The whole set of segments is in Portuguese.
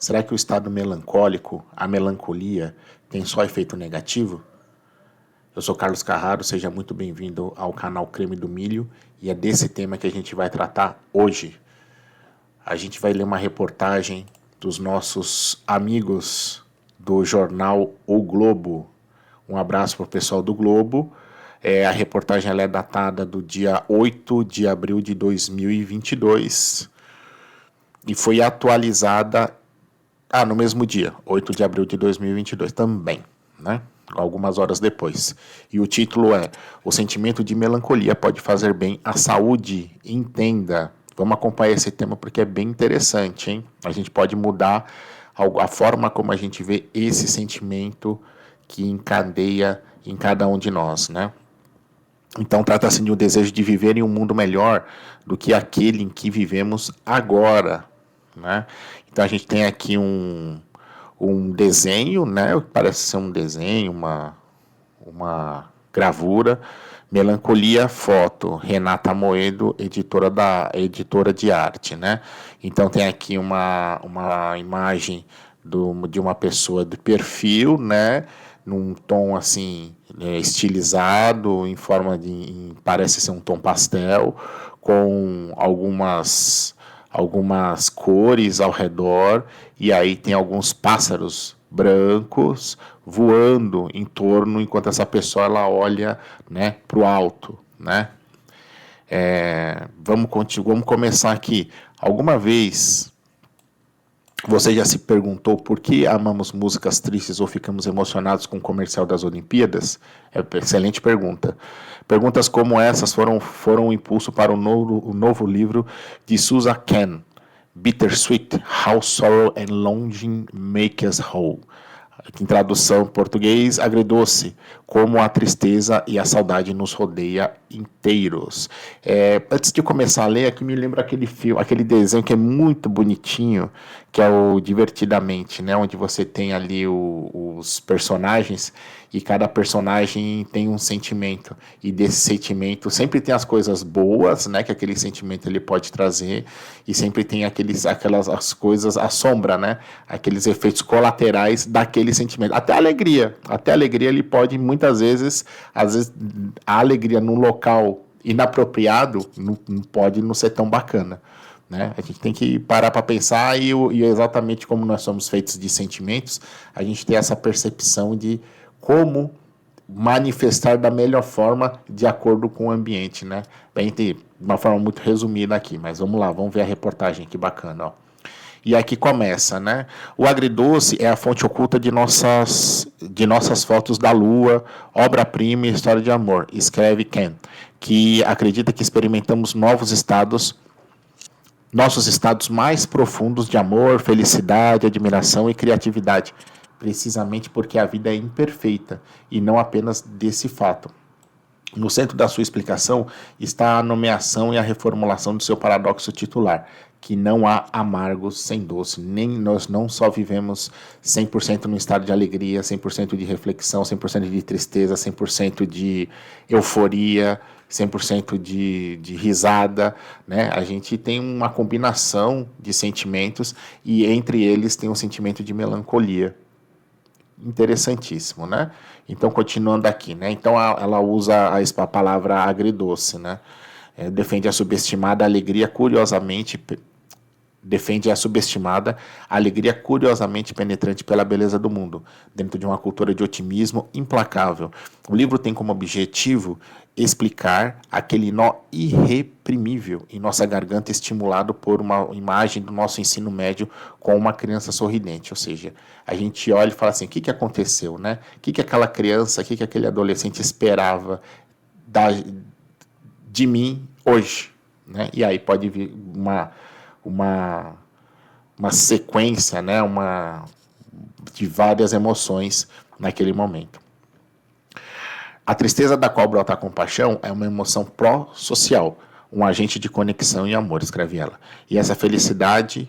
Será que o estado melancólico, a melancolia, tem só efeito negativo? Eu sou Carlos Carraro, seja muito bem-vindo ao canal Creme do Milho e é desse tema que a gente vai tratar hoje. A gente vai ler uma reportagem dos nossos amigos do jornal O Globo. Um abraço para o pessoal do Globo. A reportagem ela é datada do dia 8 de abril de 2022 e foi atualizada no mesmo dia, 8 de abril de 2022 também, né? Algumas horas depois. E o título é: O sentimento de melancolia pode fazer bem à saúde. Entenda. Vamos acompanhar esse tema porque é bem interessante, hein? A gente pode mudar a forma como a gente vê esse sentimento que encadeia em cada um de nós, né? Então trata-se de um desejo de viver em um mundo melhor do que aquele em que vivemos agora, né? Então a gente tem aqui um desenho, né? Parece ser um desenho, uma gravura. Melancolia, foto, Renata Moedo, editora de arte, né? Então tem aqui uma imagem de uma pessoa de perfil, né? Num tom assim estilizado, parece ser um tom pastel, com algumas cores ao redor, e aí tem alguns pássaros brancos voando em torno, enquanto essa pessoa ela olha, né, para o alto, né? Vamos começar aqui. Alguma vez você já se perguntou por que amamos músicas tristes ou ficamos emocionados com o comercial das Olimpíadas? É uma excelente pergunta. Perguntas como essas foram um impulso para o novo livro de Susan Cain, Bittersweet, How Sorrow and Longing Make Us Whole. Em tradução em português, agridoce, como a tristeza e a saudade nos rodeia inteiros. Antes de começar a ler, aqui me lembra aquele desenho que é muito bonitinho, que é o Divertidamente, né? Onde você tem ali os personagens e cada personagem tem um sentimento. E desse sentimento sempre tem as coisas boas, né? Que aquele sentimento ele pode trazer, e sempre tem as coisas, a sombra, né? Aqueles efeitos colaterais daquele sentimento. Até a alegria ele pode muitas vezes, às vezes a alegria num local inapropriado não pode não ser tão bacana, né? A gente tem que parar para pensar e exatamente como nós somos feitos de sentimentos, a gente tem essa percepção de como manifestar da melhor forma de acordo com o ambiente, né? Bem, de uma forma muito resumida aqui, mas vamos lá, vamos ver a reportagem, que bacana, ó. E aqui começa, né? O agridoce é a fonte oculta de nossas fotos da lua, obra-prima e história de amor, escreve Ken, que acredita que experimentamos nossos estados mais profundos de amor, felicidade, admiração e criatividade, precisamente porque a vida é imperfeita e não apenas desse fato. No centro da sua explicação está a nomeação e a reformulação do seu paradoxo titular, que não há amargos sem doce, nem nós não só vivemos 100% no estado de alegria, 100% de reflexão, 100% de tristeza, 100% de euforia, 100% de risada, né? A gente tem uma combinação de sentimentos e entre eles tem um sentimento de melancolia. Interessantíssimo, né? Então, continuando aqui, né? Então, ela usa a palavra agridoce, né? Defende a subestimada alegria curiosamente penetrante pela beleza do mundo, dentro de uma cultura de otimismo implacável. O livro tem como objetivo explicar aquele nó irreprimível em nossa garganta estimulado por uma imagem do nosso ensino médio com uma criança sorridente. Ou seja, a gente olha e fala assim, o que aconteceu, né? O que aquela criança, o que aquele adolescente esperava de mim hoje, né? E aí pode vir uma sequência, né? De várias emoções naquele momento. A tristeza da qual brota a compaixão é uma emoção pró-social, um agente de conexão e amor, escreve ela. E essa felicidade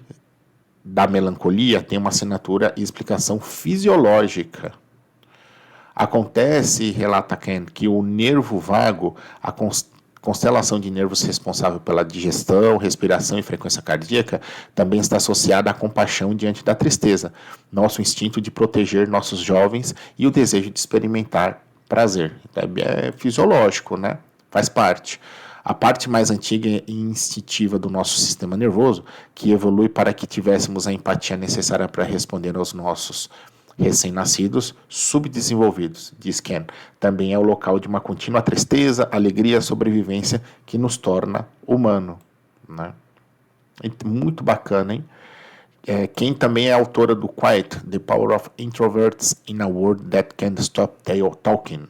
da melancolia tem uma assinatura e explicação fisiológica. Acontece, relata Ken, que o nervo vago, constelação de nervos responsável pela digestão, respiração e frequência cardíaca também está associada à compaixão diante da tristeza, nosso instinto de proteger nossos jovens e o desejo de experimentar prazer. É fisiológico, né? Faz parte. A parte mais antiga e instintiva do nosso sistema nervoso, que evolui para que tivéssemos a empatia necessária para responder aos nossos recém-nascidos, subdesenvolvidos, diz Ken, também é o local de uma contínua tristeza, alegria, sobrevivência que nos torna humano, né? Muito bacana, hein? Quem também é autora do Quiet, The Power of Introverts in a World That Can't Stop Talking.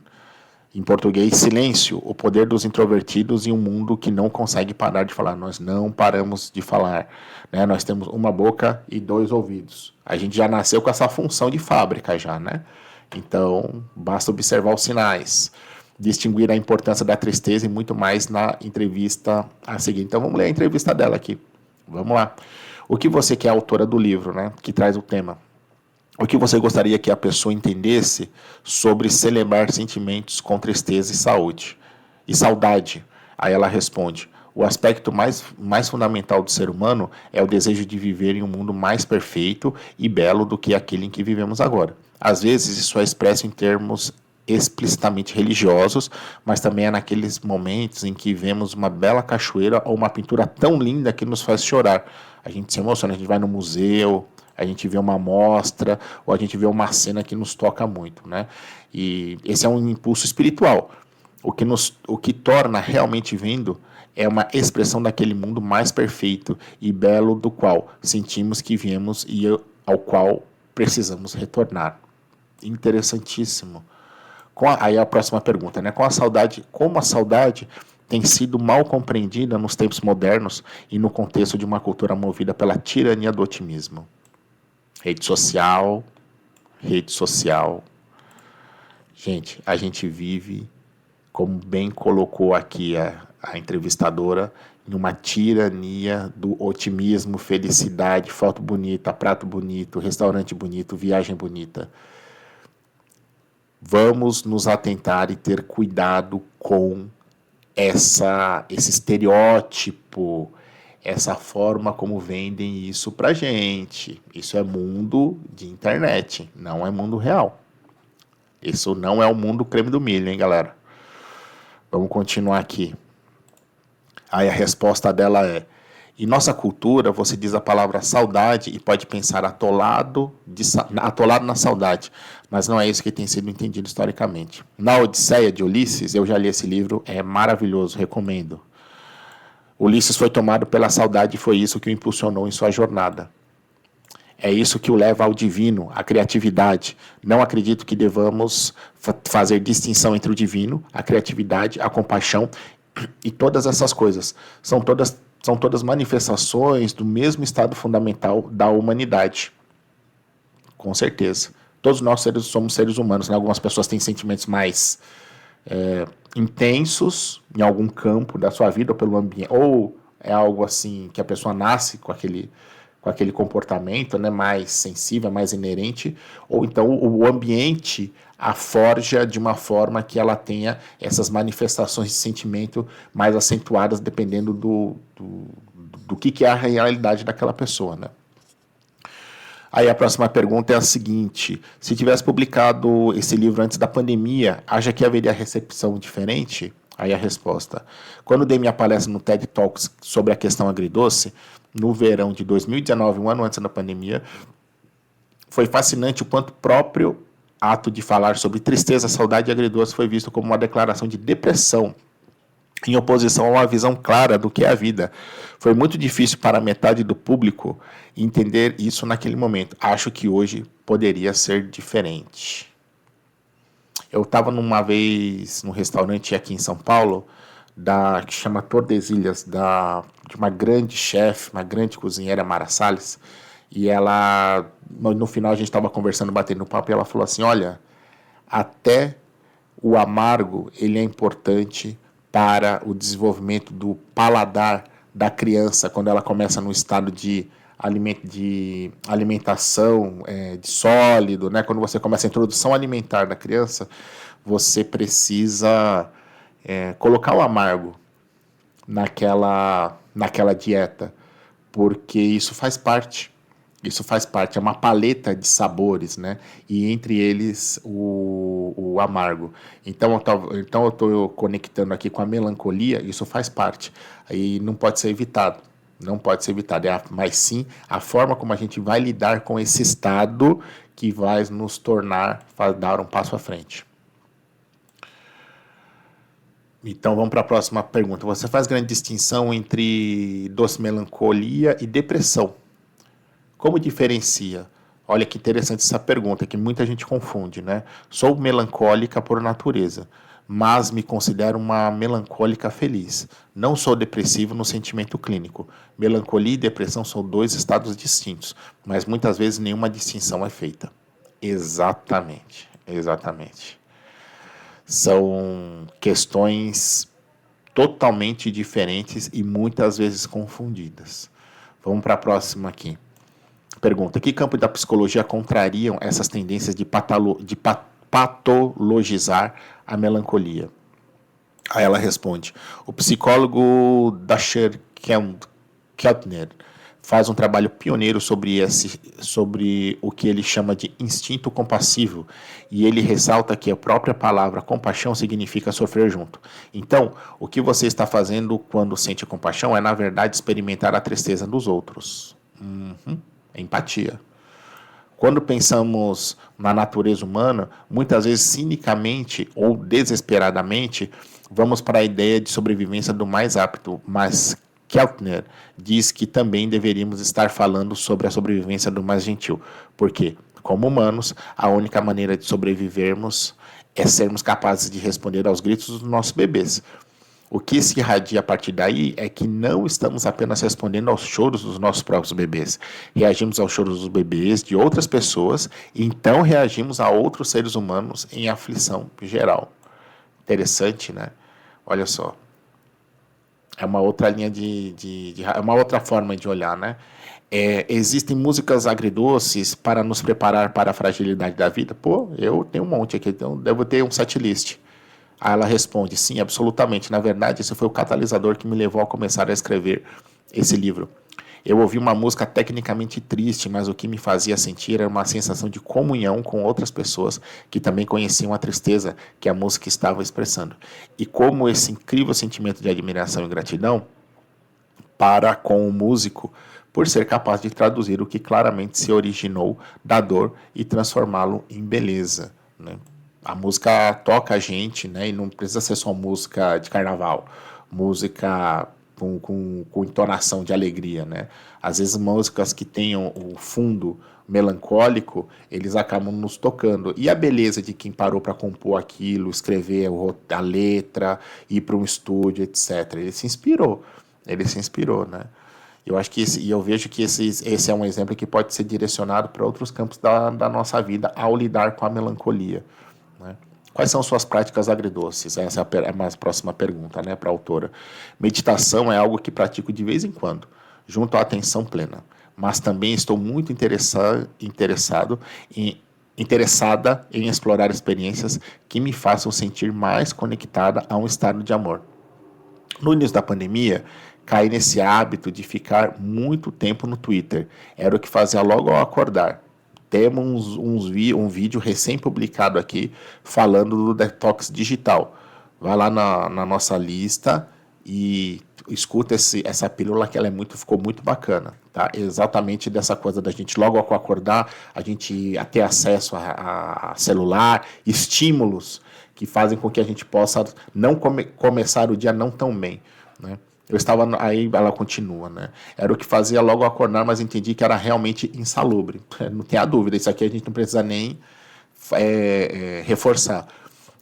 Em português, Silêncio, o poder dos introvertidos em um mundo que não consegue parar de falar. Nós não paramos de falar, né? Nós temos uma boca e 2 ouvidos. A gente já nasceu com essa função de fábrica já, né? Então, basta observar os sinais, distinguir a importância da tristeza e muito mais na entrevista a seguir. Então, vamos ler a entrevista dela aqui. Vamos lá. O que você, que é a autora do livro, né, que traz o tema, o que você gostaria que a pessoa entendesse sobre celebrar sentimentos com tristeza e saudade? Aí ela responde: o aspecto mais fundamental do ser humano é o desejo de viver em um mundo mais perfeito e belo do que aquele em que vivemos agora. Às vezes isso é expresso em termos explicitamente religiosos, mas também é naqueles momentos em que vemos uma bela cachoeira ou uma pintura tão linda que nos faz chorar. A gente se emociona, a gente vai no museu, a gente vê uma amostra, ou a gente vê uma cena que nos toca muito, né? E esse é um impulso espiritual. O que torna realmente vendo é uma expressão daquele mundo mais perfeito e belo do qual sentimos que viemos e ao qual precisamos retornar. Interessantíssimo. Aí a próxima pergunta, né? Como a saudade tem sido mal compreendida nos tempos modernos e no contexto de uma cultura movida pela tirania do otimismo? Rede social. Gente, a gente vive, como bem colocou aqui a entrevistadora, em uma tirania do otimismo, felicidade, foto bonita, prato bonito, restaurante bonito, viagem bonita. Vamos nos atentar e ter cuidado com esse estereótipo, essa forma como vendem isso pra gente. Isso é mundo de internet, não é mundo real. Isso não é o mundo creme do milho, hein, galera? Vamos continuar aqui. Aí a resposta dela é: em nossa cultura, você diz a palavra saudade e pode pensar atolado na saudade, mas não é isso que tem sido entendido historicamente. Na Odisseia de Ulisses, eu já li esse livro, é maravilhoso, recomendo. Ulisses foi tomado pela saudade e foi isso que o impulsionou em sua jornada. É isso que o leva ao divino, à criatividade. Não acredito que devamos fazer distinção entre o divino, a criatividade, a compaixão e todas essas coisas. São todas manifestações do mesmo estado fundamental da humanidade. Com certeza. Todos nós somos seres humanos, né? Algumas pessoas têm sentimentos mais intensos em algum campo da sua vida ou pelo ambiente, ou é algo assim que a pessoa nasce com aquele comportamento, né, mais sensível, mais inerente, ou então o ambiente a forja de uma forma que ela tenha essas manifestações de sentimento mais acentuadas, dependendo do que é a realidade daquela pessoa, né? Aí a próxima pergunta é a seguinte: se tivesse publicado esse livro antes da pandemia, acha que haveria recepção diferente? Aí a resposta: quando dei minha palestra no TED Talks sobre a questão agridoce, no verão de 2019, um ano antes da pandemia, foi fascinante o quanto o próprio ato de falar sobre tristeza, saudade e agridoce foi visto como uma declaração de depressão, em oposição a uma visão clara do que é a vida. Foi muito difícil para metade do público entender isso naquele momento. Acho que hoje poderia ser diferente. Eu estava numa vez num restaurante aqui em São Paulo, que chama Tordesilhas, de uma grande chefe, uma grande cozinheira, Mara Salles, e ela, no final a gente estava conversando, batendo papo, e ela falou assim: olha, até o amargo, ele é importante para o desenvolvimento do paladar da criança, quando ela começa no estado de alimentação de sólido, né? Quando você começa a introdução alimentar da criança, você precisa colocar o amargo. naquela dieta, porque isso faz parte. Isso faz parte, é uma paleta de sabores, né? E entre eles o amargo. Então eu estou conectando aqui com a melancolia, isso faz parte. E não pode ser evitado. Não pode ser evitado, mas sim a forma como a gente vai lidar com esse estado que vai nos tornar, vai dar um passo à frente. Então vamos para a próxima pergunta. Você faz grande distinção entre doce melancolia e depressão. Como diferencia? Olha que interessante essa pergunta, que muita gente confunde, né? Sou melancólica por natureza, mas me considero uma melancólica feliz. Não sou depressivo no sentimento clínico. Melancolia e depressão são dois estados distintos, mas muitas vezes nenhuma distinção é feita. Exatamente, exatamente. São questões totalmente diferentes e muitas vezes confundidas. Vamos para a próxima aqui. Pergunta: que campo da psicologia contrariam essas tendências de patologizar a melancolia? Aí ela responde: o psicólogo Dasher Keltner faz um trabalho pioneiro sobre o que ele chama de instinto compassivo, e ele ressalta que a própria palavra compaixão significa sofrer junto. Então, o que você está fazendo quando sente compaixão é, na verdade, experimentar a tristeza dos outros. Empatia. Quando pensamos na natureza humana, muitas vezes cinicamente ou desesperadamente, vamos para a ideia de sobrevivência do mais apto, mas Keltner diz que também deveríamos estar falando sobre a sobrevivência do mais gentil, porque, como humanos, a única maneira de sobrevivermos é sermos capazes de responder aos gritos dos nossos bebês. O que se irradia a partir daí é que não estamos apenas respondendo aos choros dos nossos próprios bebês. Reagimos aos choros dos bebês de outras pessoas e então reagimos a outros seres humanos em aflição geral. Interessante, né? Olha só. É uma outra linha é uma outra forma de olhar, né? Existem músicas agridoces para nos preparar para a fragilidade da vida? Pô, eu tenho um monte aqui, então devo ter um setlist. Aí ela responde: sim, absolutamente. Na verdade, esse foi o catalisador que me levou a começar a escrever esse livro. Eu ouvi uma música tecnicamente triste, mas o que me fazia sentir era uma sensação de comunhão com outras pessoas que também conheciam a tristeza que a música estava expressando. E como esse incrível sentimento de admiração e gratidão para com o músico por ser capaz de traduzir o que claramente se originou da dor e transformá-lo em beleza, né? A música toca a gente, né? E não precisa ser só música de carnaval, música com entonação de alegria, né? Às vezes músicas que tenham o fundo melancólico, eles acabam nos tocando. E a beleza de quem parou para compor aquilo, escrever a letra, ir para um estúdio, etc. Ele se inspirou, né? Eu acho que eu vejo que esse é um exemplo que pode ser direcionado para outros campos da nossa vida ao lidar com a melancolia, né? Quais são suas práticas agridoces? Essa é a mais próxima pergunta, né, para a autora. Meditação é algo que pratico de vez em quando, junto à atenção plena, mas também estou muito interessada em explorar experiências que me façam sentir mais conectada a um estado de amor. No início da pandemia, caí nesse hábito de ficar muito tempo no Twitter. Era o que fazia logo ao acordar. Temos um vídeo recém-publicado aqui falando do detox digital. Vai lá na nossa lista e escuta essa pílula que ela ficou muito bacana, tá? Exatamente dessa coisa da gente logo ao acordar, a gente ter acesso a celular, estímulos que fazem com que a gente possa não começar o dia não tão bem, né? Eu estava aí, ela continua, né? Era o que fazia logo acordar, mas entendi que era realmente insalubre. Não tenha dúvida, isso aqui a gente não precisa nem reforçar.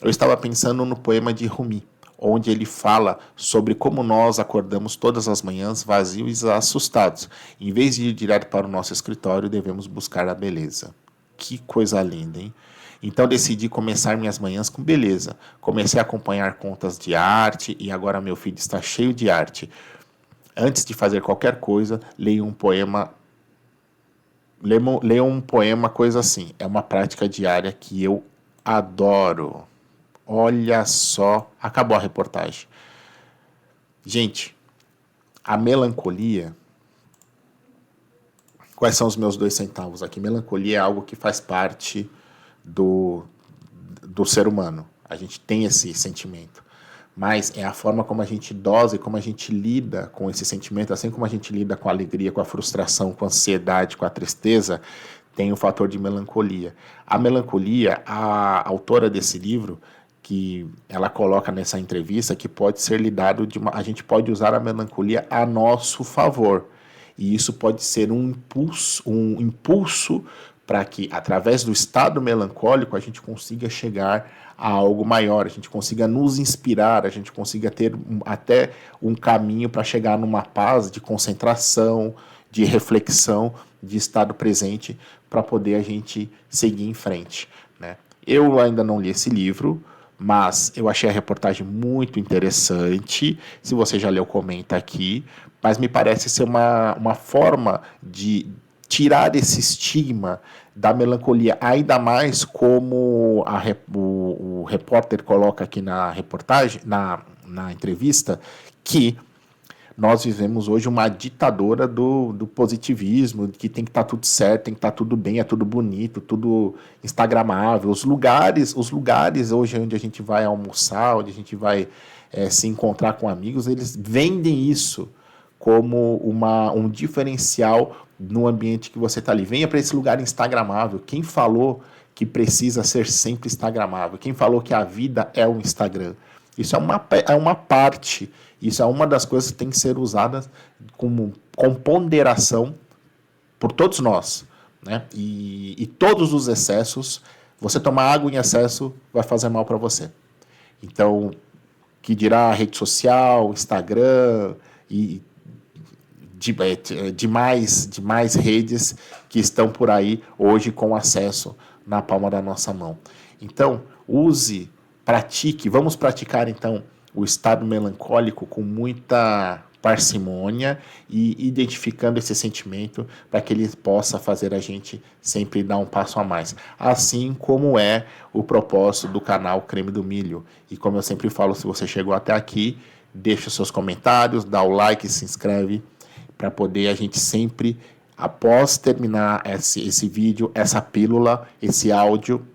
Eu estava pensando no poema de Rumi, onde ele fala sobre como nós acordamos todas as manhãs vazios e assustados. Em vez de ir direto para o nosso escritório, devemos buscar a beleza. Que coisa linda, hein? Então decidi começar minhas manhãs com beleza. Comecei a acompanhar contas de arte e agora meu feed está cheio de arte. Antes de fazer qualquer coisa, leio um poema. Leio um poema, coisa assim. É uma prática diária que eu adoro. Olha só, acabou a reportagem. Gente, a melancolia... Quais são os meus 2 centavos aqui? Melancolia é algo que faz parte do ser humano. A gente tem esse sentimento. Mas é a forma como a gente dosa e como a gente lida com esse sentimento, assim como a gente lida com a alegria, com a frustração, com a ansiedade, com a tristeza, tem o fator de melancolia. A melancolia, a autora desse livro, que ela coloca nessa entrevista, que pode ser lidado a gente pode usar a melancolia a nosso favor. E isso pode ser um impulso para que, através do estado melancólico, a gente consiga chegar a algo maior, a gente consiga nos inspirar, a gente consiga ter até um caminho para chegar numa paz de concentração, de reflexão, de estado presente, para poder a gente seguir em frente, né? Eu ainda não li esse livro, mas eu achei a reportagem muito interessante. Se você já leu, comenta aqui. Mas me parece ser uma forma de tirar esse estigma da melancolia, ainda mais como o repórter coloca aqui na reportagem, na entrevista, que nós vivemos hoje uma ditadura do positivismo, que tem que estar tudo certo, tem que estar tudo bem, é tudo bonito, tudo instagramável. Os lugares hoje onde a gente vai almoçar, onde a gente vai se encontrar com amigos, eles vendem isso como um diferencial no ambiente que você está ali. Venha para esse lugar instagramável. Quem falou que precisa ser sempre instagramável? Quem falou que a vida é um Instagram? Isso é uma parte, isso é uma das coisas que tem que ser usadas com ponderação por todos nós, né? E todos os excessos, você tomar água em excesso vai fazer mal para você. Então, que dirá rede social, Instagram e de mais redes que estão por aí hoje com acesso na palma da nossa mão. Então, pratique, vamos praticar então o estado melancólico com muita parcimônia e identificando esse sentimento para que ele possa fazer a gente sempre dar um passo a mais. Assim como é o propósito do canal Creme do Milho. E como eu sempre falo, se você chegou até aqui, deixa os seus comentários, dá o like, se inscreve, para poder a gente sempre, após terminar esse vídeo, essa pílula, esse áudio,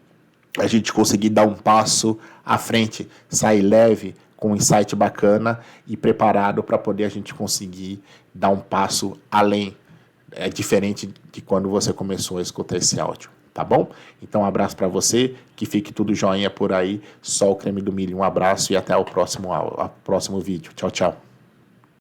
a gente conseguir dar um passo à frente, sair leve, com um insight bacana e preparado para poder a gente conseguir dar um passo além. É diferente de quando você começou a escutar esse áudio, tá bom? Então um abraço para você, que fique tudo joinha por aí, só o Creme do Milho. Um abraço e até o próximo vídeo. Tchau, tchau.